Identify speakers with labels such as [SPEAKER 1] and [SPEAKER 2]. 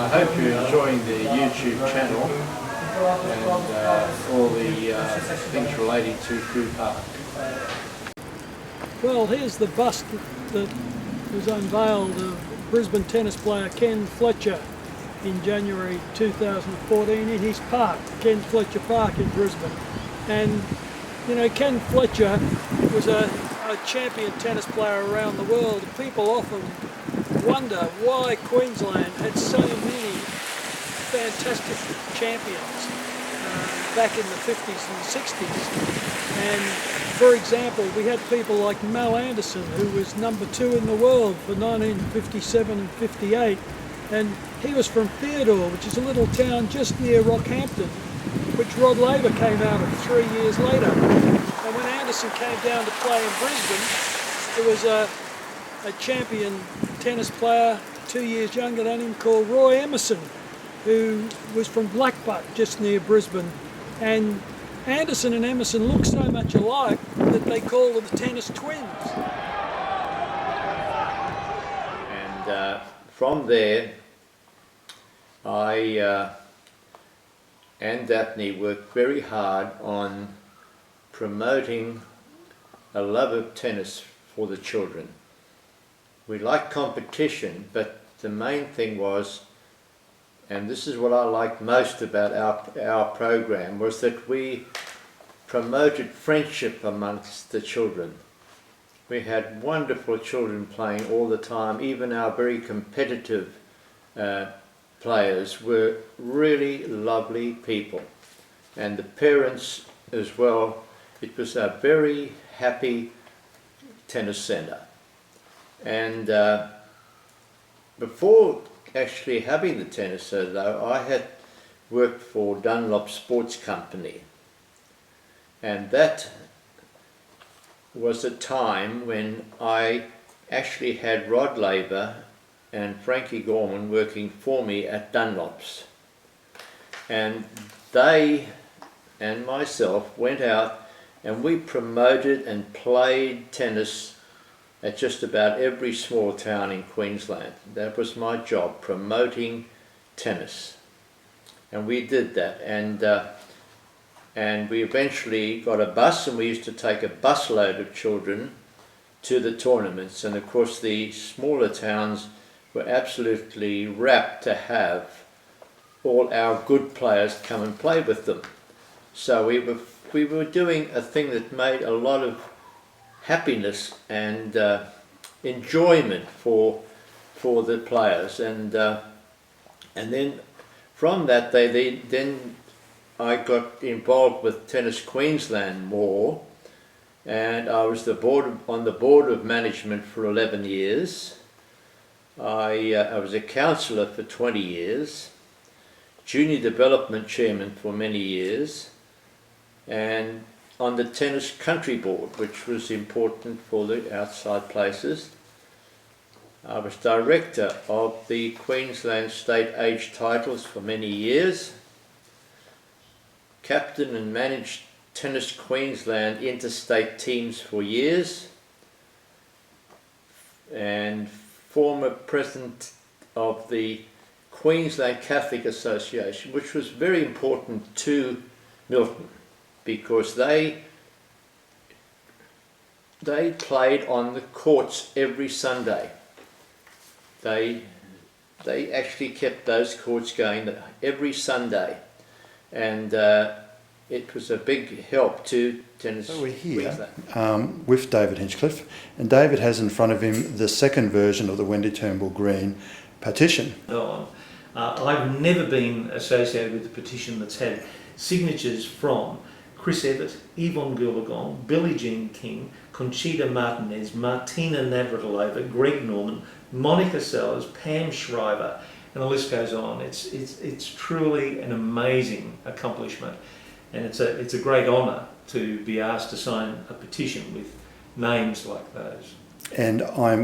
[SPEAKER 1] I hope you're enjoying the YouTube channel and all the things relating to Crew Park.
[SPEAKER 2] Well, here's the bust that was unveiled of Brisbane tennis player Ken Fletcher in January 2014 in his park, Ken Fletcher Park in Brisbane. And you know, Ken Fletcher was a champion tennis player around the world. People often wonder why Queensland had so many fantastic champions back in the 50s and 60s. And for example, we had people like Mal Anderson, who was number 2 in the world for 1957 and 58. And he was from Theodore, which is a little town just near Rockhampton, which Rod Laver came out of 3 years later. And when Anderson came down to play in Brisbane, there was a champion tennis player 2 years younger than him called Roy Emerson, who was from Blackbutt, just near Brisbane. And Anderson and Emerson looked so much alike that they called them the tennis twins.
[SPEAKER 1] And from there, I and Daphne worked very hard on promoting a love of tennis for the children. We liked competition, but the main thing was, and this is what I liked most about our program, was that we promoted friendship amongst the children. We had wonderful children playing all the time. Even our very competitive players were really lovely people, and the parents as well. It was a very happy tennis centre. And before actually having the tennis centre though, I had worked for Dunlop Sports Company, and that was a time when I actually had Rod Laver and Frankie Gorman working for me at Dunlop's, and they and myself went out and we promoted and played tennis at just about every small town in Queensland. That was my job, promoting tennis, and we did that. And we eventually got a bus, and we used to take a busload of children to the tournaments. And of course the smaller towns were absolutely rapt to have all our good players come and play with them. So we were doing a thing that made a lot of happiness and enjoyment for the players. And then from that then I got involved with Tennis Queensland more, and I was on the board of management for 11 years. I was a councillor for 20 years, junior development chairman for many years, and on the tennis country board, which was important for the outside places. I was director of the Queensland state age titles for many years, captain and managed Tennis Queensland interstate teams for years, and former president of the Queensland Catholic Association, which was very important to Milton because they played on the courts every Sunday. They actually kept those courts going every Sunday, and it was a big help to tennis.
[SPEAKER 3] So we're here with David Hinchcliffe, and David has in front of him the second version of the Wendy Turnbull Green petition.
[SPEAKER 4] I've never been associated with a petition that's had signatures from Chris Evett, Yvonne Goolagong, Billie Jean King, Conchita Martinez, Martina Navratilova, Greg Norman, Monica Sellers, Pam Shriver, and the list goes on. It's truly an amazing accomplishment, and it's a great honour to be asked to sign a petition with names like those.
[SPEAKER 3] And I'm